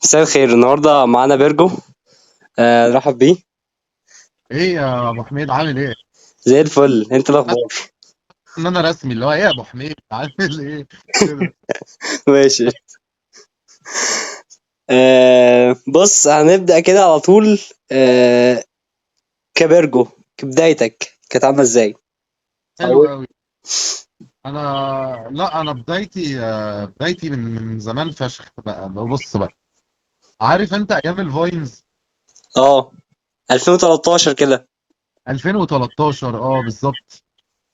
مساء الخير. النهارده معانا بيرجو. رحب بيه. ايه يا ابو حميد عامل ايه؟ زي الفل، انت الاخبار؟ ان انا رسمي اللي هو ايه يا ابو حميد عامل ايه كده. ماشي. بص، هنبدأ كده على طول. آه كبيرجو، كبدايتك كانت عامله ازاي؟ حلو أو- قوي. انا بدايتي بدايتي من زمان فشخ بقى. بص بقى، عارف انت ايام الفاينز؟ اه 2013 كده. 2013 اه بالظبط.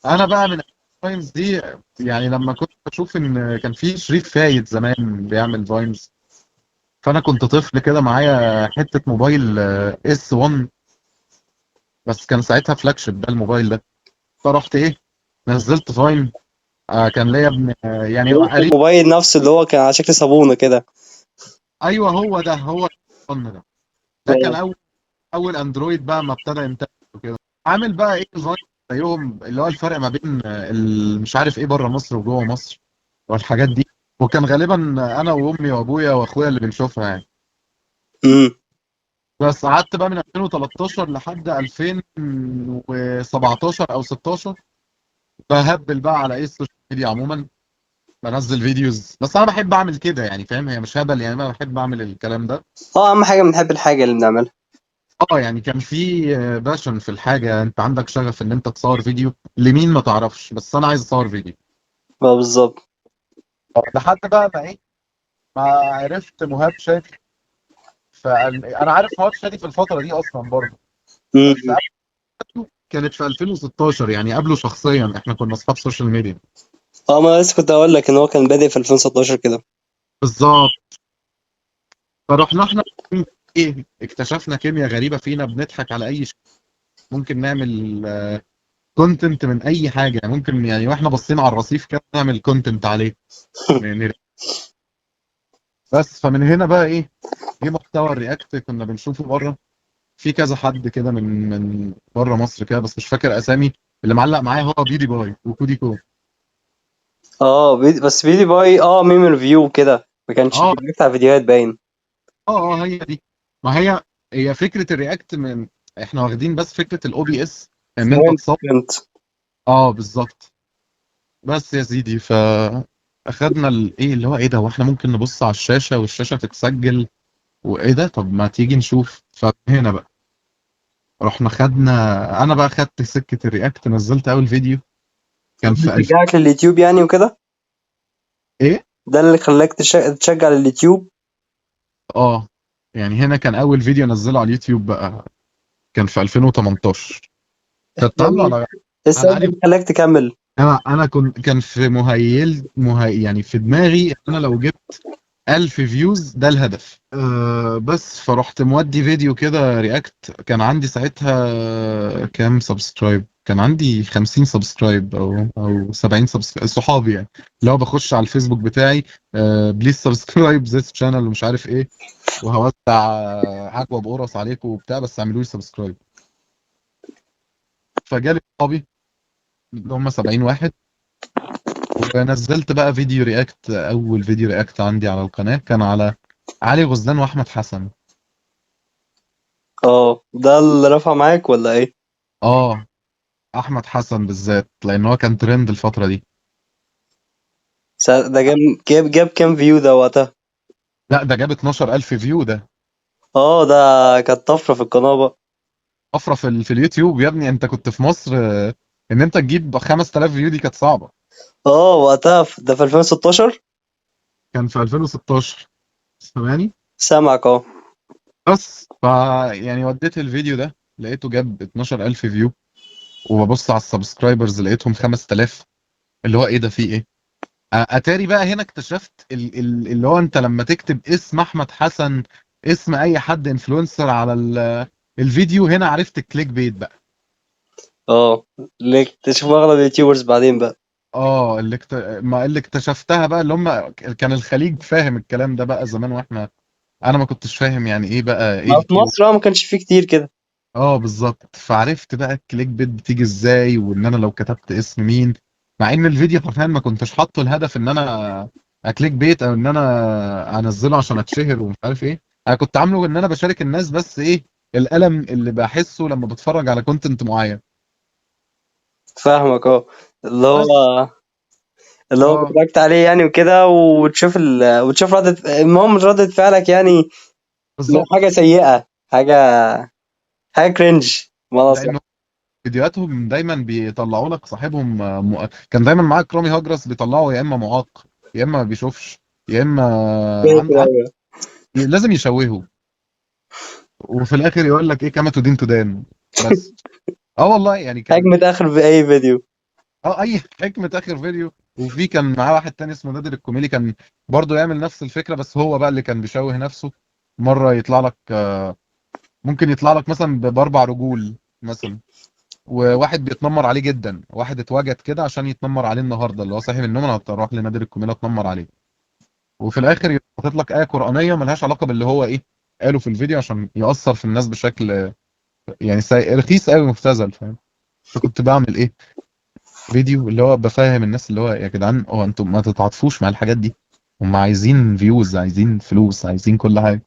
انا بقى من الفاينز دي، يعني لما كنت بشوف ان كان في شريف فايد زمان بيعمل فاينز، فانا كنت طفل كده معايا حته موبايل اس 1، بس كان ساعتها فلاج شيب ده الموبايل ده. فرحت ايه، نزلت فاين. كان ليا ابن يعني قريب. الموبايل نفسه اللي هو كان على شكل صابونة كده. ايوه هو ده، هو الفن ده. ده كان اول اندرويد بقى ما ابتدى ينتشر وكده. عامل بقى ايه فاين زيهم، اللي هو الفرق ما بين مش عارف ايه بره مصر وجوه مصر والحاجات دي. وكان غالبا انا وامي وابويا واخويا اللي بنشوفها يعني. امم بس قعدت بقى من 2013 لحد 2017 او 16 بهبل بقى على ايه السوشيال ميديا عموما، بنزل فيديوز. بس انا بحب اعمل كده يعني، فاهم؟ هي مش هبل يعني، انا بحب اعمل الكلام ده. اهم حاجة بنحب الحاجة اللي بنعملها. اه يعني كان في باشن في الحاجه، انت عندك شغف ان انت تصور فيديو لمين ما تعرفش، بس انا عايز اصور فيديو. بالظبط. لحد بقى ما ايه، ما عرفت مهاب شادي. انا عارف مهاب شادي في الفتره دي اصلا برضه، امم بس قبله كانت في 2016 يعني، قبله شخصيا احنا كنا اصحاب سوشيال ميديا. اه، ما لسه كنت اقول لك ان هو كان بادئ في 2016 كده. بالظبط. فرحنا احنا ايه، اكتشفنا كيمياء غريبه فينا، بنضحك على اي شيء. ممكن نعمل كونتنت من اي حاجه، ممكن يعني واحنا باصين على الرصيف كده نعمل كونتنت عليه. ن- بس فمن هنا بقى ايه، جه محتوى الرياكت كنا بنشوفه بره. في كذا حد كده من بره مصر كده، بس مش فاكر اسامي. اللي معلق معايا هو بيدي باي وكودي كو. بس بيدي باي، ميم ريفيو كده، ما كانش اه بيقطع فيديوهات باين. هي دي. ما هي فكره الرياكت من، احنا واخدين بس فكره الاو بي اس ان انت تصور. فهمت. اه بالظبط. بس يا سيدي، اخدنا الايه اللي هو ايه ده، واحنا ممكن نبص على الشاشه والشاشه تتسجل، وايه ده، طب ما تيجي نشوف. فهنا بقى رحنا خدنا، انا بقى خدت سكه الرياكت، نزلت اول فيديو كان في 2000. بيشجعك لليوتيوب يعني وكده؟ ايه. ده اللي خلاك تشجع لليوتيوب؟ اه يعني هنا كان اول فيديو انزله على اليوتيوب بقى، كان في 2018. كنت عامله جميل. على لسه على إيه علي. اللي خلاك تكمل؟ انا كان في يعني في دماغي ان انا لو جبت 1000 فيوز ده الهدف. بس فرحت مودي فيديو كده رياكت. كان عندي ساعتها كام سبسكرايب؟ كان عندي 50 سبسكرايب او 70 سبسكرايب، صحابي يعني. اللي هو بخش على الفيسبوك بتاعي، بليز سبسكرايب ذيس شانل ومش عارف ايه، وهوزع عجوه بقرص عليكم وبتاع، بس اعملوا لي سبسكرايب. فجالي صحابي اللي هم 70 واحد، ونزلت بقى فيديو رياكت. اول فيديو رياكت عندي على القناه كان على علي غزلان واحمد حسن. ده اللي رفع معاك ولا ايه؟ اه احمد حسن بالذات لان هو كان ترند الفتره دي. ده جاب كام فيو ده وقتها؟ لا ده جاب 12000 فيو ده. ده كانت طفرة في القناة بقى. طفره في اليوتيوب يا ابني، انت كنت في مصر، ان انت تجيب 5000 فيو دي كانت صعبه. وقتها ده في 2016. كان في 2016. سامعني؟ سامعك بس يعني وديت الفيديو ده لقيته جاب 12000 فيو، وببص على السبسكرايبرز لقيتهم 5000. اللي هو ايه ده، في ايه؟ اتاري بقى هنا اكتشفت اللي هو انت لما تكتب اسم احمد حسن، اسم اي حد انفلونسر على الفيديو، هنا عرفت الكليك بيت بقى. ليك تشوف اغلب اليوتيوبرز بعدين بقى. اه ما اللي اكتشفتها بقى اللي هم كان الخليج فاهم الكلام ده بقى زمان، انا ما كنتش فاهم يعني ايه بقى ايه ما في اليوتيوب. مصر ما كانش فيه كتير كده. اه بالظبط. فعرفت بقى الكليك بيت بتيجي ازاي، وان انا لو كتبت اسم مين، مع ان الفيديو حرفيا ما كنتش حاطه الهدف ان انا كليك بيت، او ان انا انزله عشان اتشهر ومش عارف ايه. انا كنت عامله ان انا بشارك الناس، بس ايه الالم اللي بحسه لما بتفرج على كونتنت معين. فاهمك اه. اللي هو بس اللي هو اه بتراكت عليه يعني وكده، وتشوف وتشوف المهم ردة فعلك يعني. من بالظبط. حاجة سيئة، حاجة كرنج بمعنى صح. لانه فيديوهاتهم دايما بيطلعوا لك صاحبهم كان دايما معاك رامي هجرس بيطلعه يا اما معاق، يا اما ما بيشوفش، يا اما أيوة. لازم يشوهه، وفي الاخر يقول لك ايه كما تدين تدان. بس اه والله يعني كان هجمة آخر في أي فيديو. اي حكمة اخر فيديو. وفي كان معاه واحد تاني اسمه نادر الكوميلي، كان برضه يعمل نفس الفكرة، بس هو بقى اللي كان بيشوه نفسه. مرة يطلع لك ممكن يطلع لك مثلا باربع رجول مثلا، وواحد بيتنمر عليه جدا، واحد اتوجد كده عشان يتنمر عليه النهارده، اللي هو صاحي من النوم انا هروح لنادر الكوميلي اتنمر عليه. وفي الاخر يحط لك آية قرآنية ملهاش علاقة باللي هو ايه قاله في الفيديو، عشان يأثر في الناس بشكل يعني رخيص قوي مبتذل، فاهم. فكنت بعمل ايه فيديو اللي هو بفهم الناس اللي هو يا جدعان هو انتم ما تتعاطفوش مع الحاجات دي، هم عايزين فيوز، عايزين فلوس، عايزين كل حاجه.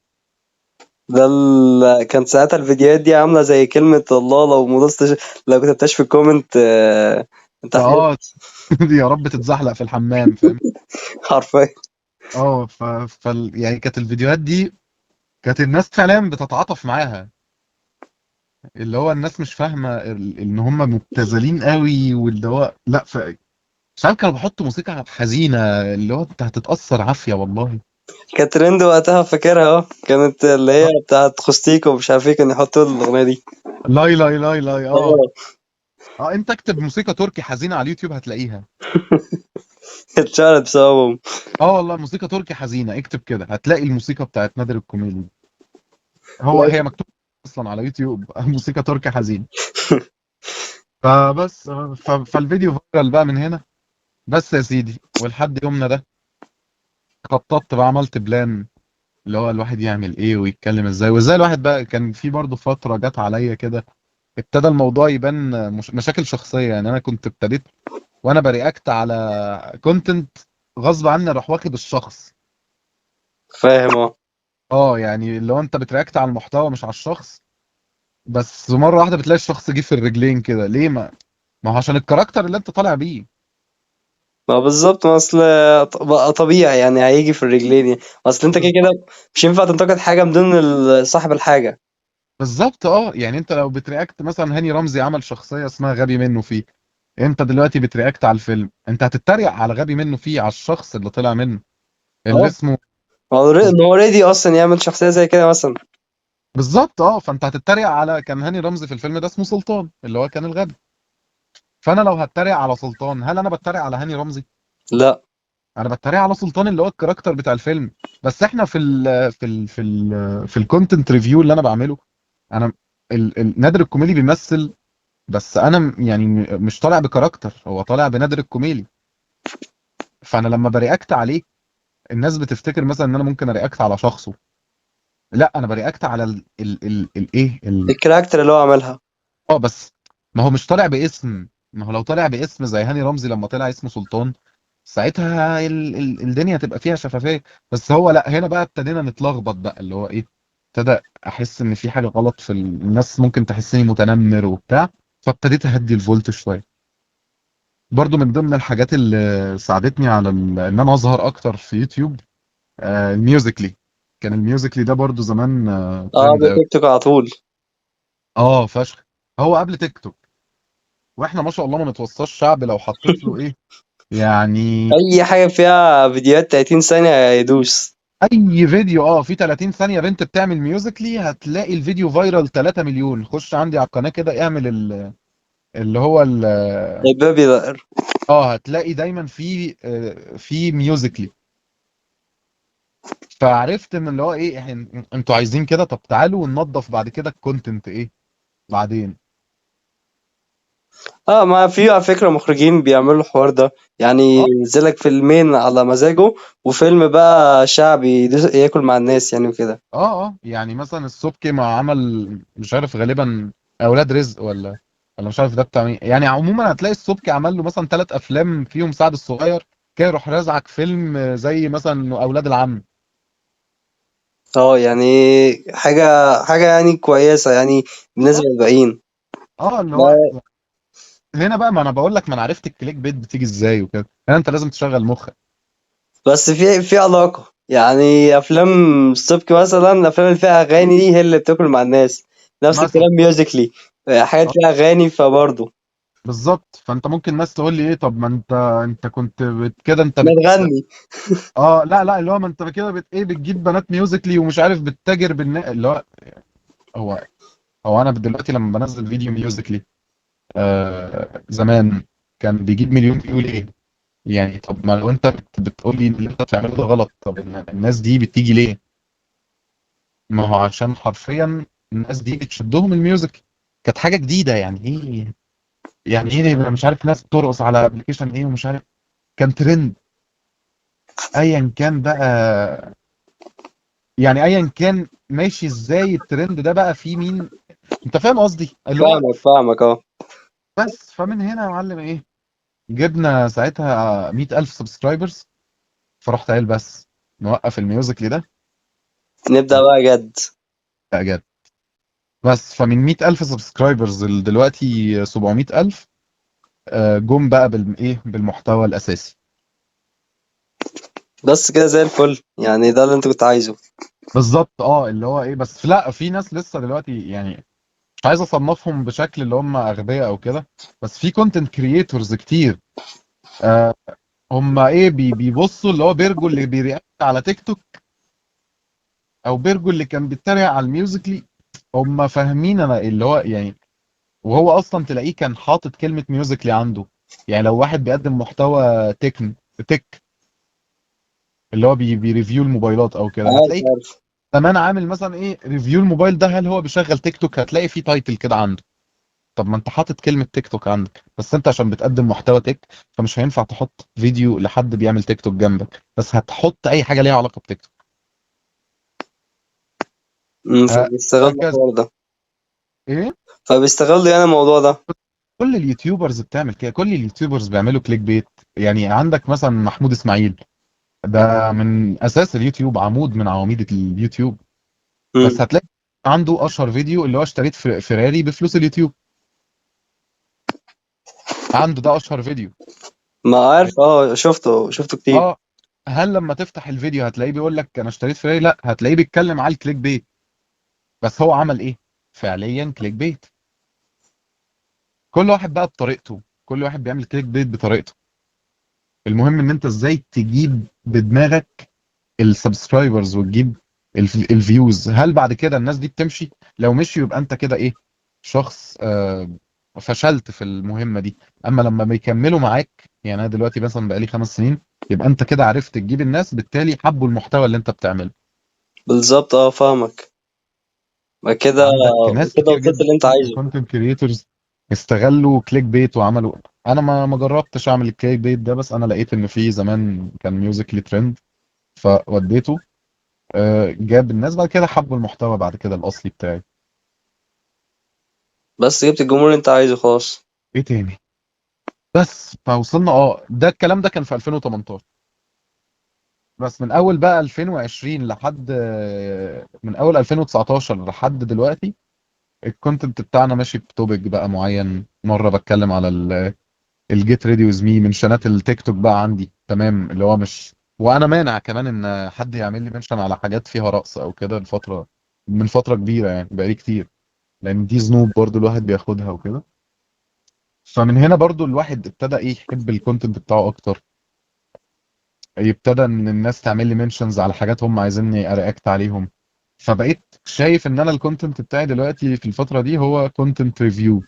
كان ساعتها الفيديوهات دي عاملة زي كلمة الله، لو كتبتهاش في الكومنت انت حمار. اه يا رب تتزحلق في الحمام، فاهم. حرفيا. اه يعني كانت الفيديوهات دي كانت الناس فعلا بتتعاطف معاها، اللي هو الناس مش فاهمه ان هم مبتذلين قوي، واللي هو لا مش عارف كانوا بيحطوا موسيقى حزينه اللي هو انت هتتاثر عافيه والله. كانت ترند وقتها، فاكرها كانت اللي هي بتاعت خوستيكو ومش عارف ايه، كانوا يحطوا الأغنية دي. لاي لاي لاي لاي اه. اه. انت اكتب موسيقى تركي حزينه على اليوتيوب هتلاقيها. اتشهرت بسببهم. اه والله موسيقى تركي حزينه، اكتب كده هتلاقي الموسيقى بتاعت نادر الكوميدي. هي مكتوبه اصلا على يوتيوب موسيقى تركي حزين. فبس فالفيديو فايرال بقى من هنا. بس يا سيدي ولحد يومنا ده خططت بقى، عملت بلان اللي هو الواحد يعمل ايه ويتكلم ازاي، وازاي الواحد بقى كان في برضه فتره جت عليا كده ابتدى الموضوع يبان مشاكل شخصيه. يعني انا كنت ابتديت وانا برياكت على كونتنت غصب عني اروح واخد الشخص. فاهم اه. يعني اللي هو انت بترياكت على المحتوى مش على الشخص، بس مرة واحدة بتلاقي الشخص جه في الرجلين كده ليه؟ ما هو عشان الكاركتر اللي انت طالع بيه. ما بالظبط، ما اصل بقى طبيعي يعني هيجي في الرجلين يعني. اصل انت كده بز- كده مش ينفع تنتقد حاجة بدون صاحب الحاجة. بالظبط يعني انت لو بترياكت مثلا هاني رمزي عمل شخصية اسمها غبي منه فيه، انت دلوقتي بترياكت على الفيلم، انت هتتريق على غبي منه فيه، على الشخص اللي طلع منه اللي اه. اسمه ما هو ريدي اصلا يعمل شخصية زي كده مثلا. بالظبط. فانت هتتريق على كان هاني رمزي في الفيلم ده اسمه سلطان اللي هو كان الغبي. فانا لو هتريق على سلطان، هل انا بتريق على هاني رمزي؟ لا. انا بتريق على سلطان اللي هو الكاركتر بتاع الفيلم. بس احنا في الكونتنت ريفيو اللي انا بعمله، انا نادر الكوميدي بيمثل، بس انا يعني مش طالع بكاركتر، هو طالع بنادر الكوميدي. فانا لما برياكت عليه الناس بتفتكر مثلا ان انا ممكن ارياكت على شخصه. لا انا برياكت على الايه الكاركتر اللي هو عملها. بس ما هو مش طالع باسم. ما هو لو طالع باسم زي هاني رمزي لما طلع اسمه سلطان، ساعتها الدنيا تبقى فيها شفافية. بس هو لا، هنا بقى ابتدينا نتلخبط بقى اللي هو ايه، ابتدى احس ان في حاجة غلط في الناس ممكن تحسني متنمر وبتاع. فابتديت اهدي الفولت شوية. برضو من ضمن الحاجات اللي ساعدتني على ان انا اظهر اكتر في يوتيوب الميوزيكلي. كان الميوزيكلي ده برضو زمان اه، ترند قوي. بتيك توك على طول. اه فشخ. هو قبل تيك توك، واحنا ما شاء الله ما نتوصاش شعب لو حطيت له ايه يعني اي حاجة فيها فيديوهات 30 ثانية يدوس. اي فيديو في 30 ثانيه بنت بتعمل ميوزيكلي هتلاقي الفيديو فايرال 3 مليون. خش عندي على القناه كده اعمل اللي هو الباب يدقر. هتلاقي دايما في ميوزيكلي. فعرفت ان اللي هو ايه انتوا عايزين كده، طب تعالوا ننظف بعد كده الكونتنت ايه بعدين. اه، ما في على فكرة مخرجين بيعملوا الحوار ده، يعني اه ينزلك فيلمين على مزاجه، وفيلم بقى شعبي ياكل مع الناس يعني وكده. يعني مثلا السبكي ما عمل مش عارف غالبا اولاد رزق ولا مش عارف ده بتاع مين. يعني عموما هتلاقي السبكي عمل له مثلا 3 افلام فيهم سعد الصغير، كده يروح رازعك فيلم زي مثلا اولاد العم. يعني حاجة يعني كويسة يعني بالنسبة اه للباقيين. اللي هو ب- هنا بقى، ما انا بقول لك، ما انا عرفت الكليك بيت بتيجي ازاي وكده. يعني انت لازم تشغل مخك. بس في علاقة يعني أفلام السبكي مثلا، الأفلام اللي فيها أغاني دي هي اللي بتاكل مع الناس. نفس مثلا الكلام ميوزيكلي، حاجات فيها أغاني فبرضه بالظبط. فانت ممكن ناس تقول لي ايه، طب ما انت كنت كده انت ما تغني. لا لا، اللي هو ما انت كده ايه، بتجيب بنات ميوزيكلي ومش عارف بتتاجر اللي هو هو انا دلوقتي لما بنزل فيديو ميوزيكلي زمان كان بيجيب مليون فيو ليه؟ يعني طب ما لو انت بتقول لي ان اللي انت بتعمله ده غلط، طب الناس دي بتيجي ليه؟ ما هو عشان حرفيا الناس دي بتشدهم الميوزك. كانت حاجه جديده، يعني ايه يبقى مش عارف ناس بترقص على ابلكيشن ايه ومش عارف. كان ترند ايا كان بقى، يعني ايا كان ماشي ازاي الترند ده بقى فيه مين. انت فاهم قصدي اللي هو. فاهمك اه. بس فمن هنا يا معلم ايه، جبنا ساعتها 100,000 سبسكرايبرز. فرحت قايل بس نوقف الميوزك ده. نبدأ بقى جد. لا جد. بس فمن 100,000 سبسكرايبرز دلوقتي 700,000 جم بقى بالمحتوى الأساسي. بس كده زي الفل، يعني ده اللي انت كنت عايزه. بالظبط. اللي هو ايه، بس لا، في ناس لسه دلوقتي يعني مش عايز اصنفهم بشكل اللي هم اغبياء او كده، بس في كونتنت كرييتورز كتير. آه هم ايه، بيبصوا اللي هو بيرجو اللي بيرياكت على تيك توك، او بيرجو اللي كان بيتريق على الميوزيكلي. هم فاهمين انا اللي هو يعني، وهو اصلا تلاقيه كان حاطط كلمة ميوزيكلي عنده. يعني لو واحد بيقدم محتوى تك اللي هو بيريفيو الموبايلات او كده، عارف هتلاقيه عارف. زمان عامل مثلا ايه ريفيو الموبايل ده، هل هو بيشغل تيك توك؟ هتلاقي فيه تايتل كده عنده. طب ما انت حاطط كلمة تيك توك عندك، بس انت عشان بتقدم محتوى تك فمش هينفع تحط فيديو لحد بيعمل تيك توك جنبك، بس هتحط اي حاجة ليها علاقة بتيك توك. فبيستغلوا هكذا. الحوار ده. ايه. فبيستغلوا يعني الموضوع ده. كل اليوتيوبرز بتعمل كده، كل اليوتيوبرز بيعملوا كليك بيت. يعني عندك مثلا محمود اسماعيل، ده من اساس اليوتيوب، عمود من عواميد اليوتيوب. مم. بس هتلاقي عنده اشهر فيديو اللي هو اشتريت فيراري بفلوس اليوتيوب. عنده ده اشهر فيديو. ما عارف شفته كتير. اه هل لما تفتح الفيديو هتلاقيه بيقول لك انا اشتريت فيراري؟ لا، هتلاقيه بيتكلم على الكليك بيت. بس هو عمل ايه؟ فعليا كليك بيت. كل واحد بقى بطريقته، كل واحد بيعمل كليك بيت بطريقته. المهم ان انت ازاي تجيب بدماغك السبسكرايبرز وتجيب الفيوز. هل بعد كده الناس دي بتمشي؟ لو مشي يبقى انت كده ايه، شخص فشلت في المهمة دي. اما لما بيكملوا معاك، يعني انا دلوقتي مثلا بقالي 5 سنين، يبقى انت كده عرفت تجيب الناس، بالتالي حبوا المحتوى اللي انت بتعمله. بالظبط فاهمك. ما كده عندك ناس كده كتير وصلت جدا اللي انت عايزه. كونتنت كريتورز استغلوا كليك بيت وعملوا. انا ما جربتش اعمل الكليك بيت ده، بس انا لقيت ان في زمان كان ميوزيكلي ترند فوديته. جاب الناس، بعد كده حبوا المحتوى بعد كده الاصلي بتاعي. بس جبت الجمهور اللي انت عايزه خلاص. ايه تاني؟ بس فوصلنا ده الكلام ده كان في 2018. بس من اول بقى 2020 لحد من اول 2019 لحد دلوقتي الكونتنت بتاعنا ماشي بتوبيك بقى معين. مره بتكلم على الجيت ريدي ويز مي، منشنات التيك توك بقى عندي تمام، اللي هو مش، وانا مانع كمان ان حد يعمل لي منشن على حاجات فيها رقص او كده من فتره كبيره، يعني بقالي كتير، لان دي ذنوب برضو الواحد بياخدها وكده. فمن هنا برضو الواحد ابتدى ايه يحب الكونتنت بتاعه اكتر. ابتدى ان الناس تعمل لي منشنز على حاجات هم عايزيني ارياكت عليهم. فبقيت شايف ان انا الكونتنت بتاعي دلوقتي في الفتره دي هو كونتنت ريفيو،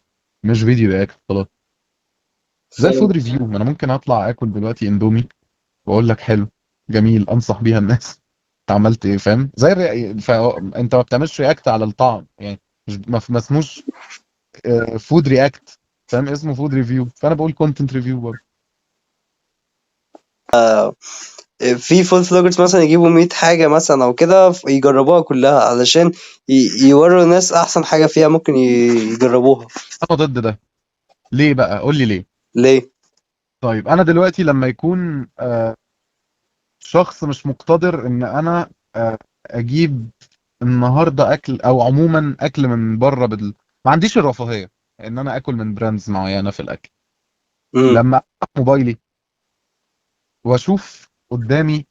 مش فيديو رياكت خلاص. زي الفود ريفيو، ما انا ممكن اطلع اكل دلوقتي اندومي واقول لك حلو، جميل، انصح بيها الناس. انت عملت ايه؟ فاهم؟ فانت ما بتعملش رياكت على الطعم يعني، مش ما اسموش فود رياكت، فاهم؟ اسمه فود ريفيو، فانا بقول كونتنت ريفيو برضه. في فود فلوجرز مثلا يجيبوا 100 حاجة مثلا أو كده يجربوها كلها علشان يوروا الناس أحسن حاجة فيها ممكن يجربوها. انا ضد ده. ليه بقى؟ قول لي ليه. ليه؟ طيب انا دلوقتي لما يكون شخص مش مقتدر ان انا اجيب النهارده اكل، او عموما اكل من بره ما عنديش الرفاهيه ان انا اكل من براندز معينه في الاكل. امم. لما افتح موبايلي واشوف قدامي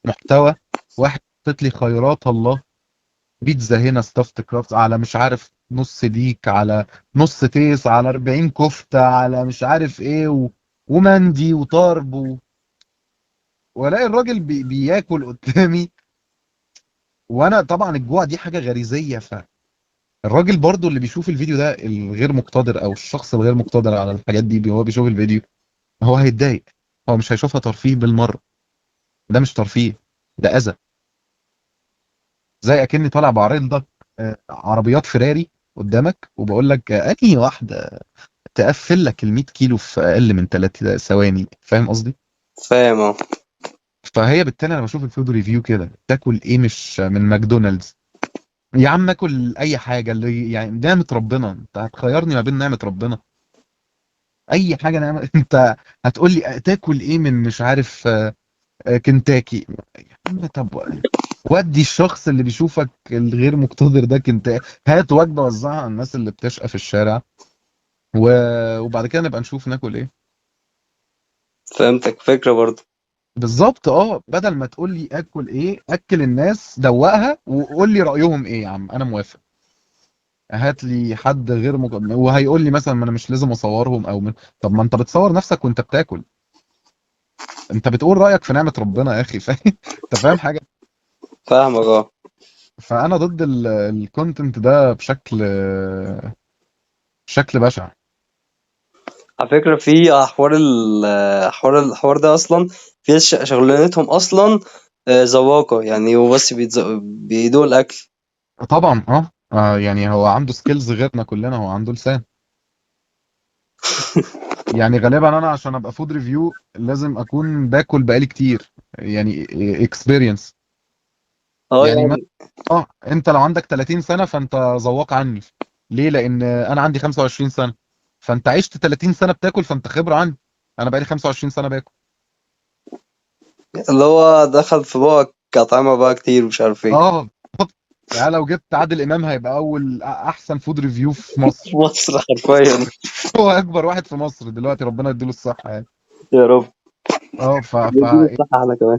محتوى واحد حاطط لي خيرات الله، بيتزا هنا ستافت كرافت على مش عارف نص ديك على نص تيس على 40 كفتة على مش عارف ايه ومندي وطرب والاقي الراجل بياكل قدامي، وانا طبعا الجوع دي حاجة غريزية. فالراجل برضو اللي بيشوف الفيديو ده الغير مقتدر، او الشخص الغير مقتدر على الحاجات دي، هو بيشوف الفيديو هو هيتضايق. هو مش هيشوفها ترفيه بالمرة، ده مش ترفيه، ده اذى. زي اكني طالع بعرض لك عربيات فيراري قدامك وبقول لك انهي واحدة تقفل لك ال 100 كيلو في اقل من 3 ثواني. فاهم قصدي؟ فاهم اه. فهي بالتالي انا بشوف الفود ريفيو كده، تاكل ايه مش من ماكدونالدز؟ يا عم اكل اي حاجه، اللي يعني نعمه ربنا، انت هتخيرني ما بين نعمه ربنا؟ اي حاجه نعمه انت هتقول لي تاكل ايه من مش عارف كنتاكي؟ يا عم طب ودي الشخص اللي بيشوفك الغير مقتدر ده كنتاكي، هات وجبه وزعها على الناس اللي بتشقى في الشارع وبعد كده نبقى نشوف ناكل ايه. فهمتك فكرة برضه. بالظبط اه، بدل ما تقول لي اكل ايه، اكل الناس دوقها وقول لي رايهم ايه. يا عم انا موافق، هات لي حد غير وهيقول لي مثلا ما انا مش لازم اصورهم طب ما انت بتصور نفسك وانت بتاكل، انت بتقول رايك في نعمه ربنا يا اخي. فاهم؟ انت فاهم حاجه؟ فاهمك اه. فانا ضد الكونتنت ده بشكل بشع. على فكرة في الحوار ده أصلا، في ناس شغلانتهم أصلا ذواقة يعني، وبس بيدوق الأكل. طبعا يعني هو عنده سكيلز غيرنا كلنا، هو عنده لسان. يعني غالبا انا عشان ابقى فود ريفيو لازم اكون باكل بقالي كتير، يعني اكسبيرينس. اه يعني يعني. انت لو عندك 30 سنة فانت ذواق عني. ليه؟ لان انا عندي 25 سنة، فانت عشت 30 سنة بتاكل فانت خبرة عني. انا بقالي 25 سنة باكل. اللي هو دخل في بقك أطعمة بقى كتير ومش عارف ايه. اه بالظبط. يعني لو جبت عادل امام هيبقى اول احسن فود ريفيو في مصر. مصر حرفيا. هو اكبر واحد في مصر دلوقتي، ربنا يديله الصحة يعني. يا رب. اه نديله الصحة احنا كمان.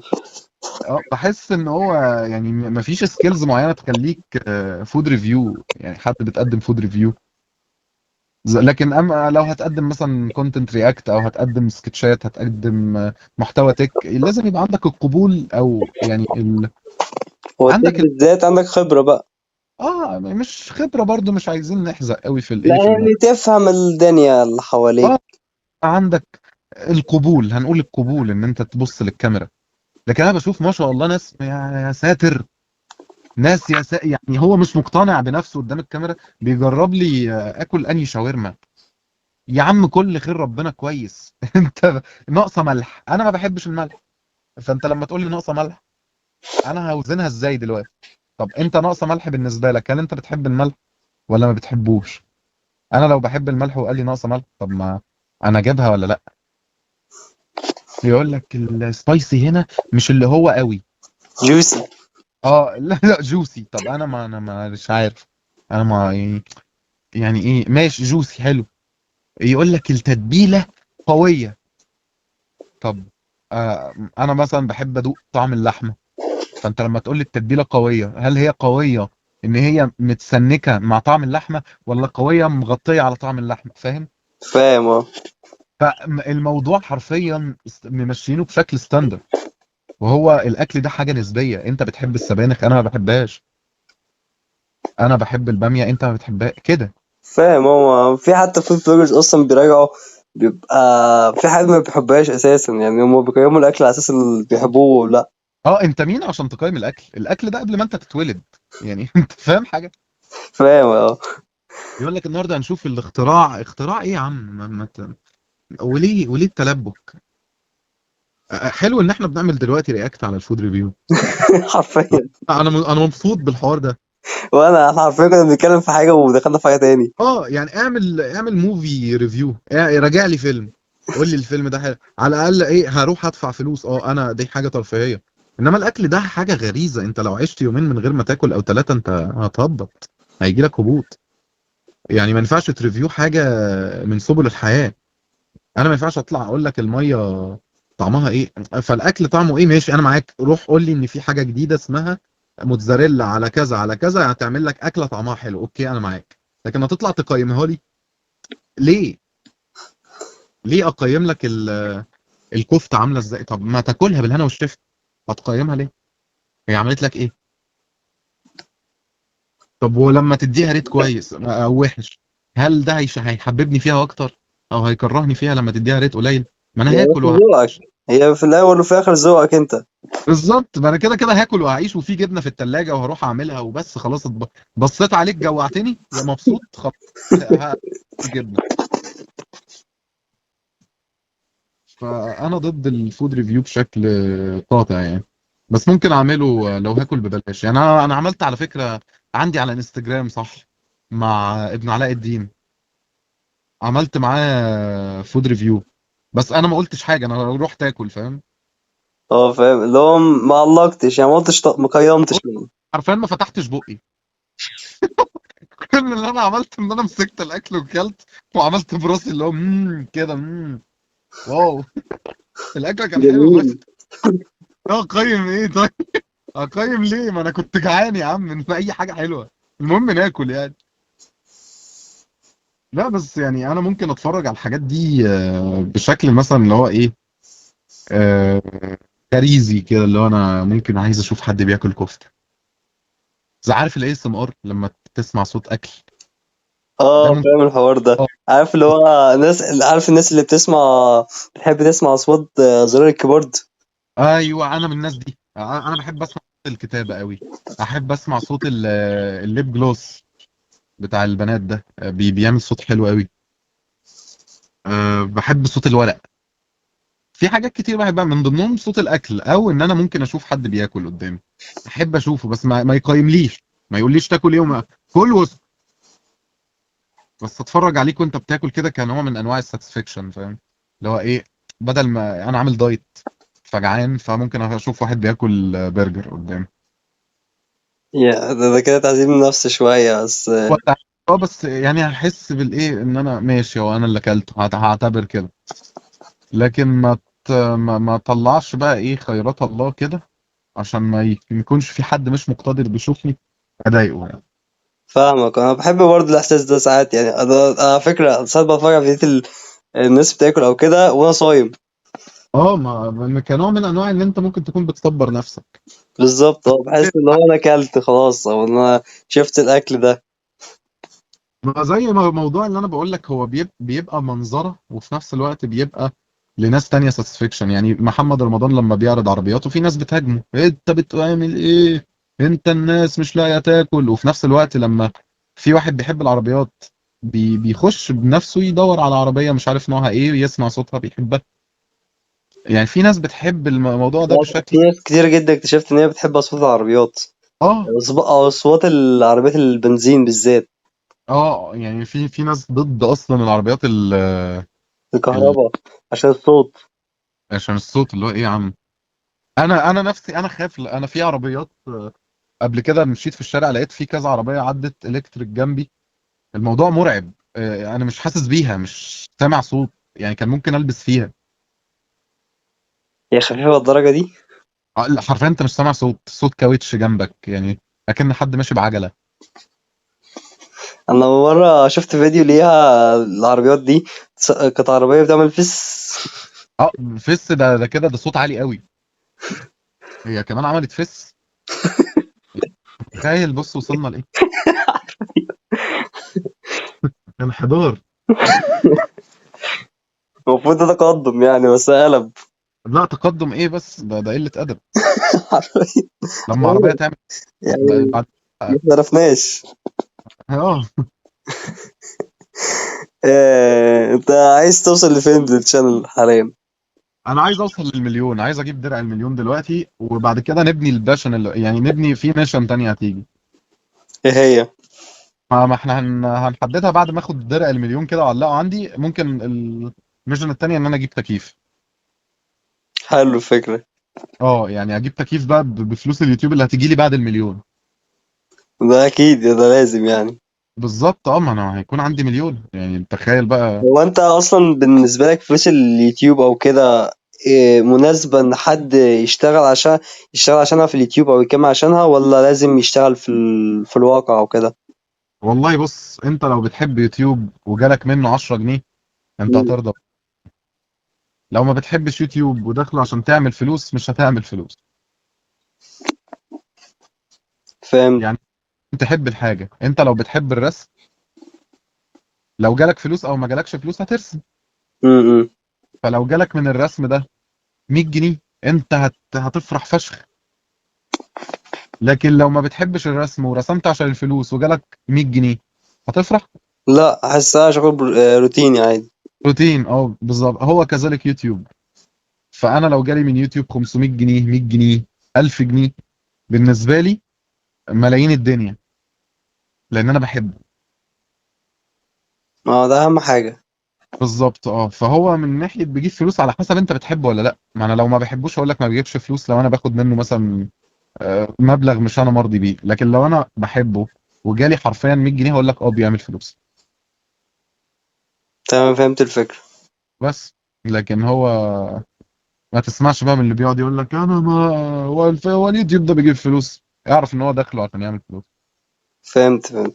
بحس ان هو يعني مفيش سكيلز معينة تخليك فود ريفيو، يعني حد بتقدم فود ريفيو. لكن اما لو هتقدم مثلا كونتنت رياكت، او هتقدم سكتشات، هتقدم محتوى تك، لازم يبقى عندك القبول، او يعني هو التك عندك بالذات عندك خبرة بقى. مش خبرة برضو، مش عايزين نحزق قوي في لا الايه في يعني تفهم الدنيا اللي حواليك. اه عندك القبول، هنقول القبول ان انت تبص للكاميرا. لكن انا بشوف ما شاء الله ناس يا ساتر، ناس يعني هو مش مقتنع بنفسه قدام الكاميرا بيجرب لي اكل انهي شاورما. يا عم كل خير ربنا كويس. انت ناقصه ملح، انا ما بحبش الملح. فانت لما تقول لي ناقصه ملح، انا هوزنها ازاي دلوقتي؟ طب انت ناقصه ملح بالنسبه لك، هل انت بتحب الملح ولا ما بتحبوش؟ انا لو بحب الملح وقال لي ناقصه ملح، طب ما انا جابها ولا لا؟ يقول لك السبايسي هنا مش اللي هو قوي. جوسي. لا لا جوسي. طب انا مش عارف. انا ما يعني ايه ماشي جوسي حلو. يقول لك التتبيله قويه. طب انا مثلا بحب ادوق طعم اللحمه، فانت لما تقول لي التتبيله قويه، هل هي قويه ان هي متسنكه مع طعم اللحمه، ولا قويه مغطيه على طعم اللحمه؟ فاهم؟ فاهم اه. فالموضوع حرفيا ممشينه بشكل ستاندرد، وهو الاكل ده حاجه نسبيه. انت بتحب السبانخ، انا ما بحبهاش. انا بحب الباميه، انت ما بتحبها كده. فاهم. هو في حتى فود بلوجرز اصلا بيراجعوا، بيبقى في حد ما بيحبهاش اساسا، يعني هم بيقيموا الاكل على اساس اللي بيحبوه ولا لا. انت مين عشان تقيم الاكل ده قبل ما انت تتولد؟ يعني انت فاهم حاجه؟ فاهم اه. يقول لك النهارده هنشوف اختراع ايه يا عم؟ وليه التلبك؟ حلو ان احنا بنعمل دلوقتي رياكت على الفود ريفيو. حرفيا. انا مبسوط بالحوار ده. وانا حرفيا كنا بنتكلم في حاجه ودخلنا في حاجه تاني. يعني اعمل موفي ريفيو، راجع لي فيلم. قول لي الفيلم ده حلو، على الاقل ايه هروح ادفع فلوس، انا دي حاجه ترفيهيه. انما الاكل ده حاجه غريزه، انت لو عشت يومين من غير ما تاكل او ثلاثه انت هتهبط، هيجي لك هبوط. يعني ما ينفعش تريفيو حاجه من سبل الحياه. انا ما ينفعش اطلع اقول لك الميه طعمها ايه، فالاكل طعمه ايه ماشي انا معاك، روح قول لي ان في حاجه جديده اسمها موتزاريلا على كذا على كذا هتعمل لك اكله طعمها حلو، اوكي انا معاك. لكن هتطلع تقيمها لي ليه؟ ليه اقيم لك الكفته عامله ازاي؟ طب ما تاكلها بالهنا والشفا، هتقيمها ليه؟ هي عملت لك ايه؟ طب ولما تديها ريت كويس او وحش، هل ده هيحببني فيها اكتر او هيكرهني فيها لما تديها ريت قليل؟ ما انا يعني هاكل في ذوقك، هي في الاول وفي الاخر ذوقك انت. بالظبط، ما انا كده كده هاكل وهعيش، وفي جبنه في التلاجة وهروح اعملها وبس خلاص. بصيت عليك جوعتني يا مبسوط خلاص، جبنه. فانا ضد الفود ريفيو بشكل قاطع يعني. بس ممكن اعمله لو هاكل ببلاش. يعني انا عملت على فكره، عندي على انستجرام صح، مع ابن علاء الدين، عملت معاه فود ريفيو، بس انا ما قلتش حاجه، انا رحت اكل فاهم. اه فاهم، اللي هو ما علقتش يعني، ما قلتش ما قيمتش يعني. حرفيا ما فتحتش بقي. كل اللي انا عملته ان انا مسكت الاكل وكلت، وعملت براسي اللي هو كده واو. الاكل كان حلو جميل. بس. اقيم ايه طيب؟ اقيم ليه؟ ما انا كنت جعان يا عم من اي حاجه حلوه، المهم ناكل يعني. لا بس يعني انا ممكن اتفرج على الحاجات دي بشكل مثلا اللي هو ايه، آه، كاريزي كده، اللي هو انا ممكن عايز اشوف حد بياكل كفته. زي عارف الاي اس ام ار لما تسمع صوت اكل، ده اه ممكن. فاهم الحوار ده. اه عارف اللي هو ناس، عارف الناس اللي بتسمع، بتحب تسمع اصوات زرار الكيبورد. ايوه انا من الناس دي، انا بحب اسمع صوت الكتابه قوي، احب اسمع صوت الليب جلوس بتاع البنات ده، بيعمل صوت حلو قوي. بحب صوت الورق. في حاجات كتير بحبها من ضمنهم صوت الاكل، او ان انا ممكن اشوف حد بياكل قدامي، احب اشوفه بس ما يقيمليش، ما يقوليش تاكل ايه كل وسط، بس اتفرج عليك وانت بتاكل كده كنوع من انواع الساتسفكشن فاهم. اللي هو ايه، بدل ما انا عامل دايت فجعان فممكن اشوف واحد بياكل برجر قدامي. يا ده كده تعذيب النفس شوية بس. ولا بس يعني هحس بالايه ان انا ماشي، هو انا اللي اكلته هعتبر كده. لكن ما طلعش بقى ايه خيرات الله كده، عشان ما يكونش في حد مش مقتدر بيشوفني اضايقه يعني. فاهمك، انا بحب برضه الاحساس ده ساعات يعني. انا على فكرة ساعات بتفرج على فيديوهات الناس بتاكل او كده وانا صايم. اه كنوع من انواع ان انت ممكن تكون بتصبر نفسك. بالظبط، اه بحس ان هو انا اكلت خلاص، او ان انا شفت الاكل ده. ما زي ما موضوع اللي انا بقول لك، هو بيبقى منظره، وفي نفس الوقت بيبقى لناس تانية ساتسفيكشن. يعني محمد رمضان لما بيعرض عربياته في ناس بتهاجمه، انت بتعمل ايه، انت الناس مش لاقيه تاكل. وفي نفس الوقت لما في واحد بيحب العربيات بيخش بنفسه يدور على عربيه مش عارف نوعها ايه، يسمع صوتها بيحبها. يعني في ناس بتحب الموضوع ده في بشكل. ناس كتير جدا اكتشفت ان هي بتحب اصوات العربيات، اه او اصوات العربيات البنزين بالذات. اه يعني في ناس ضد اصلا العربيات ال... الكهرباء عشان الصوت. عشان الصوت، اللي هو ايه يا عم. انا نفسي انا خاف، انا في عربيات قبل كده مشيت في الشارع لقيت في كذا عربيه عدت الكتريك جنبي، الموضوع مرعب. انا مش حاسس بيها، مش سامع صوت، يعني كان ممكن البس فيها. هي خفيفة الدرجة دي؟ لا، حرفيا انت مش سامع صوت كاوتش جنبك، يعني اكن حد ماشي بعجله. انا مرة شفت فيديو ليها العربيات دي، كانت عربية بتعمل فس. اه فس، ده كده ده صوت عالي قوي. هي كمان عملت فس. تخيل بص وصلنا لايه، انحدار. المفروض ده تقدم يعني، بس قلب. لا تقدم ايه بس، ده قله ادب. حرفيا. لما عربيه تعمل يعني بعد ما اعترفناش. اه. انت عايز توصل لفين بالشانل حاليا؟ انا عايز اوصل للمليون، عايز اجيب درع المليون دلوقتي، وبعد كده نبني الباشن يعني نبني في ميشن تانية هتيجي. ايه هي؟ ما احنا هنحددها بعد ما اخد درع المليون كده واعلقه عندي. ممكن الميشن التانية ان انا اجيب تكييف. حلو الفكرة. اه يعني اجيب تكييف بقى بفلوس اليوتيوب اللي هتجي لي بعد المليون. ده اكيد ده لازم يعني. بالظبط اه، ما انا هيكون عندي مليون يعني، تخيل بقى. هو انت اصلا بالنسبة لك فلوس اليوتيوب او كده إيه مناسبة ان حد يشتغل عشانها في اليوتيوب او يكمل عشانها، ولا لازم يشتغل في الواقع او كده؟ والله بص، انت لو بتحب يوتيوب وجالك منه 10 جنيه انت مم. هترضى. لو ما بتحبش يوتيوب وداخله عشان تعمل فلوس مش هتعمل فلوس. فاهم. يعني تحب الحاجة، انت لو بتحب الرسم لو جالك فلوس او ما جالكش فلوس هترسم. امم. فلو جالك من الرسم ده 100 جنيه انت هتفرح فشخ. لكن لو ما بتحبش الرسم ورسمت عشان الفلوس وجالك 100 جنيه هتفرح. لا، احسها شغل روتيني عادي. روتين، اه بالظبط، هو كذلك يوتيوب. فانا لو جالي من يوتيوب 500 جنيه، 100 جنيه، 1000 جنيه، بالنسبة لي ملايين الدنيا، لان انا بحبه. اه، ده اهم حاجة. بالظبط اه. فهو من ناحيه بيجيب فلوس على حسب انت بتحبه ولا لا. ما انا لو ما بحبوش اقول لك ما بيجيبش فلوس، لو انا باخد منه مثلا مبلغ مش انا مرضي بيه. لكن لو انا بحبه وجالي حرفيا 100 جنيه هقول لك اه بيعمل فلوس. تمام، فهمت الفكرة. بس لكن هو ما تسمعش بقى من اللي بيقعد يقول لك انا ما هو اليوتيوب ده بيجيب فلوس، اعرف ان هو داخله عشان يعمل فلوس. فهمت.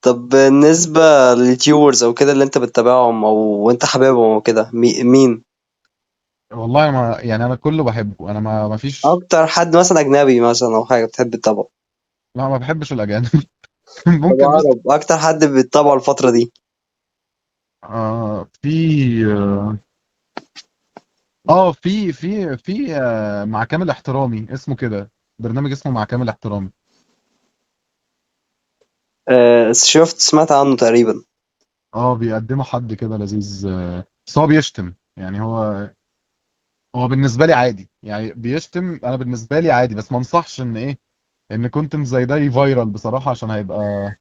طب بالنسبة لليوتيوبرز او كده اللي انت بتتابعهم او انت حاببهم او كده، مين والله ما يعني انا كله بحبه، انا ما فيش. اكتر حد مثلا اجنبي مثلا او حاجة بتحب تتابعه؟ لا ما بحبش الاجانب. طب ممكن بص. عرب، اكتر حد بتتابعه الفترة دي؟ في في مع كامل احترامي اسمه كده، برنامج اسمه مع كامل احترامي. سمعت عنه تقريبا. اه بيقدموا حد كده لذيذ، بس هو بيشتم يعني. هو بالنسبه لي عادي يعني، بيشتم، انا بالنسبه لي عادي، بس ما انصحش ان ايه ان كونتنت زي ده فايرال بصراحه، عشان هيبقى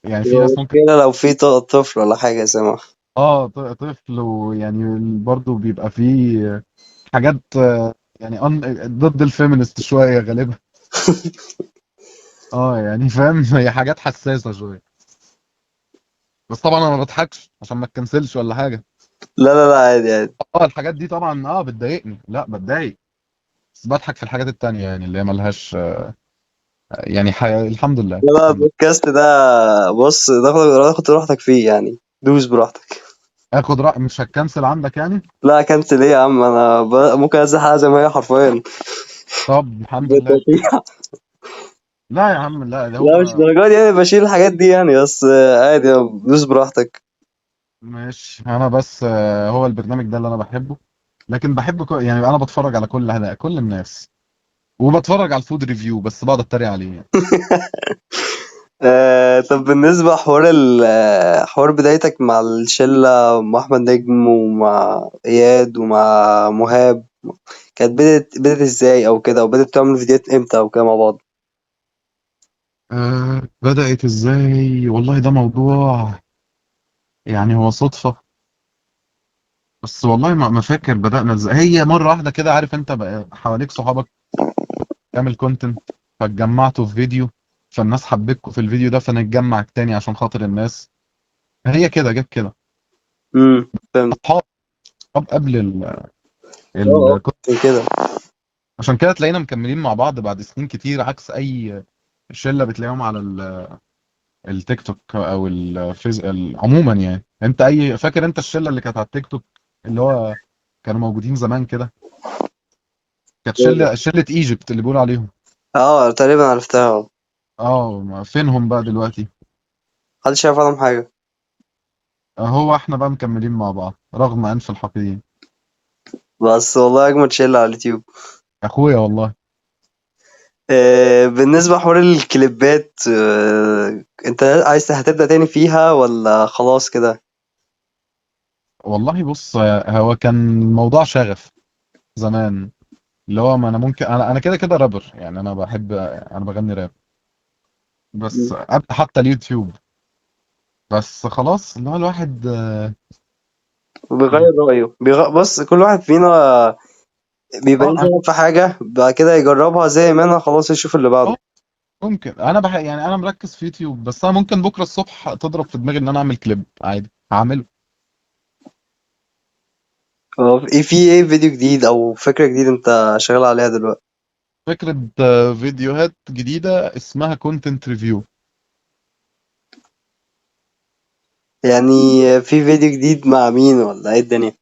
يعني في يبقى ناس ممكن. مشكلة لو في طفل ولا حاجة سامع. اه طفل، ويعني برضه بيبقى فيه حاجات يعني ضد الفيمينست شويه غالبا. اه يعني فاهم، هي حاجات حساسه شويه. بس طبعا انا ما بضحكش عشان ما تكنسلش ولا حاجه. لا لا لا، عادي عادي. اه الحاجات دي طبعا بتضايقني، لا بتضايق. بس بضحك في الحاجات التانية يعني اللي هي ملهاش يعني الحمد لله لا لا، الحمد لله. البودكاست ده بص، خد راحتك فيه يعني، دوس براحتك. اخد رأي مش هتكنسل عندك يعني. لا كنسل ايه يا عم، انا ممكن انزل حلقة زي ما هي حرفيا. طب الحمد لله. بالتوفيق. لا يا عم لا، ده لا مش هو درجات يعني بشيل الحاجات دي يعني، بس عادي دوس براحتك. مش انا بس هو البرنامج ده اللي انا بحبه. لكن بحب يعني انا بتفرج على كل الناس، وبتفرج على الفود ريفيو بس بقعد اتريق عليه يعني. طب بالنسبة حوار بدايتك مع الشلة، مع أحمد نجم ومع إياد ومع مهاب، كانت بدأت ازاي أو كده، أو بدأت تعمل فيديوهات امتى أو كده مع بعض؟ بدأت ازاي؟ والله ده موضوع يعني هو صدفة. بس والله ما فاكر بدأنا ازاي. هي مرة واحدة كده، عارف انت بقى حواليك صحابك تعمل كونتنت، فاتجمعتوا في فيديو، فالناس حبتكوا في الفيديو ده فنتجمع تاني عشان خاطر الناس. هي كده جت كده. فهمت. اصحاب قبل اه، ال... عشان كده. عشان كده تلاقينا مكملين مع بعض بعد سنين كتير، عكس اي شلة بتلاقيهم على التيك توك او عموما يعني. انت فاكر انت الشلة اللي كانت على التيك توك اللي هو كانوا موجودين زمان كده؟ كانت شلة ايجيبت اللي بيقولوا عليهم. اه تقريبا عرفتها. اه فينهم بقى دلوقتي؟ محدش يعرف عنهم حاجة. هو احنا بقى مكملين مع بعض رغم انف الحقيقين. بس والله أجمد شلة على اليوتيوب. اخويا والله. بالنسبة لحوار الكليبات، انت عايز هتبدأ تاني فيها ولا خلاص كده؟ والله بص، هو كان موضوع شغف زمان، اللي هو ما انا ممكن انا كده كده رابر يعني، انا بحب انا بغني راب. بس حتى اليوتيوب. بس خلاص اللي هو الواحد وبيغير رأيه بص، كل واحد فينا بيبقى اه يزهق في حاجة بعد كده يجربها زي منها، خلاص يشوف اللي بعده. اه ممكن انا يعني انا مركز في يوتيوب، بس انا ممكن بكره الصبح تضرب في دماغي ان انا اعمل كليب عادي هعمله. في ايه فيديو جديد او فكرة جديدة انت شغال عليها دلوقتي؟ فكره فيديوهات جديده اسمها كونتنت ريفيو. يعني في فيديو جديد مع مين ولا ايه الدنيا؟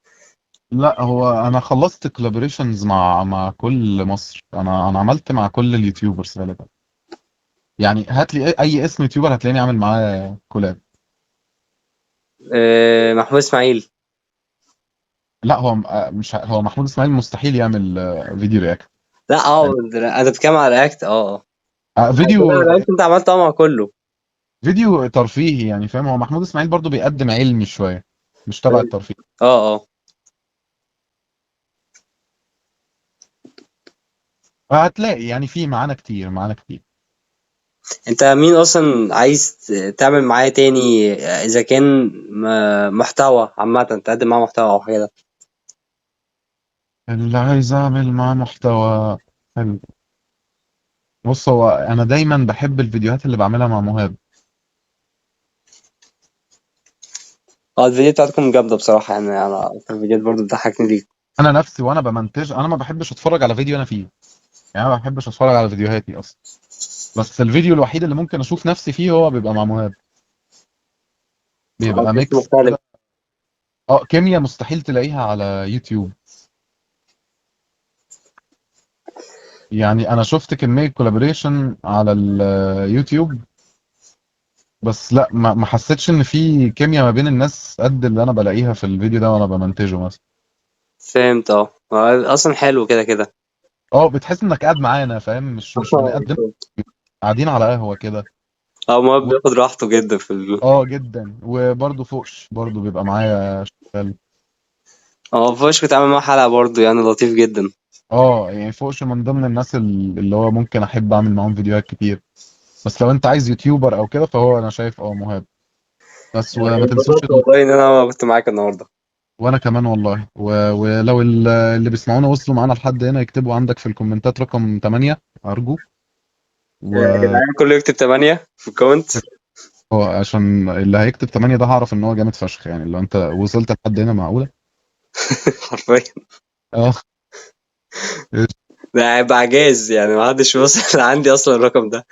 لا هو انا خلصت كولابوريشنز مع كل مصر، انا عملت مع كل اليوتيوبرز غالبا. يعني هات لي اي اسم يوتيوبر هتلاقيني عامل معاه كولاب. محمود اسماعيل. لا هو مش هو محمود اسماعيل مستحيل يعمل فيديو رياكت. لا انا بتكلم على رياكت. فيديو رياكت انت عملته مع كله. فيديو ترفيهي يعني فاهم، هو محمود اسماعيل برضو بيقدم علمي شويه، مش تبع الترفيه. اه هتلاقي يعني في معانا كتير. انت مين اصلا عايز تعمل معاه تاني، اذا كان محتوى عامة تقدم معاه محتوى او حاجة؟ اللي عايز اعمل معاه محتوى حلو. بص هو انا دايما بحب الفيديوهات اللي بعملها مع مهاب. اه الفيديو بتاعتكم جامدة بصراحة، يعني انا اكتر فيديوهات برضه بتضحكني ليك. انا نفسي وانا بمنتج انا ما بحبش اتفرج على فيديو انا فيه، يعني انا ما بحبش اتفرج على فيديوهاتي اصلا. بس الفيديو الوحيد اللي ممكن اشوف نفسي فيه هو بيبقى مع مهاب، اه بيبقى تحس ميكس مختلف. كده. اه كيمياء مستحيل تلاقيها على يوتيوب. يعني انا شفت كمية كولابوريشن على اليوتيوب، بس لا ما حسيتش ان في كيمياء ما بين الناس قد اللي انا بلاقيها في الفيديو ده وانا بمنتجه مثلا. فهمت. اصلا حلو كده كده. اه بتحس انك قاعد معانا فاهم، مش بنقدم، قاعدين على قهوة كده. اه ما و... بياخد راحته جدا اه جدا، وبرضه فوقش برضه بيبقى معايا شغال. اه فوش بتعمل معاه حلقة برضه، يعني لطيف جدا. اه يعني فوقش من ضمن الناس اللي هو ممكن احب اعمل معاهم فيديوهات كتير. بس لو انت عايز يوتيوبر او كده فهو انا شايف مهاب. بس وما تنسوش انبسطت والله ان انا كنت معاك النهارده. وانا كمان والله. ولو اللي بيسمعونا وصلوا معانا لحد هنا يكتبوا عندك في الكومنتات رقم 8 ارجو. يا و جدعان كله يكتب 8 في الكومنت. هو عشان اللي هيكتب 8 ده هعرف ان هو جامد فشخ، يعني لو انت وصلت لحد هنا معقولة. حرفيا. اه ده هيبقى اعجاز، يعني ما حدش وصل عندي اصلا الرقم ده.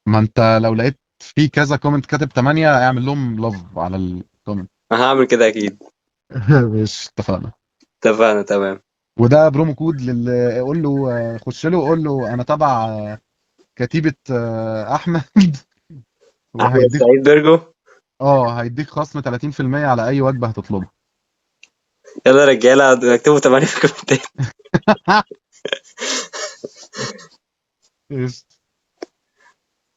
ما انت لو لقيت في كذا كومنت كاتب 8 اعمل لهم لاف على الكومنت. انا هعمل كده اكيد. مش اتفقنا. اتفقنا تمام. وده برومو كود للي قول له خش له قول له انا تبع كتيبة احمد. احمد وهيديك سعيد بيرجو. هيديك خصم 30% على اي وجبة هتطلبها. يلا يا رجاله اكتبوا 8 في الكومنتات.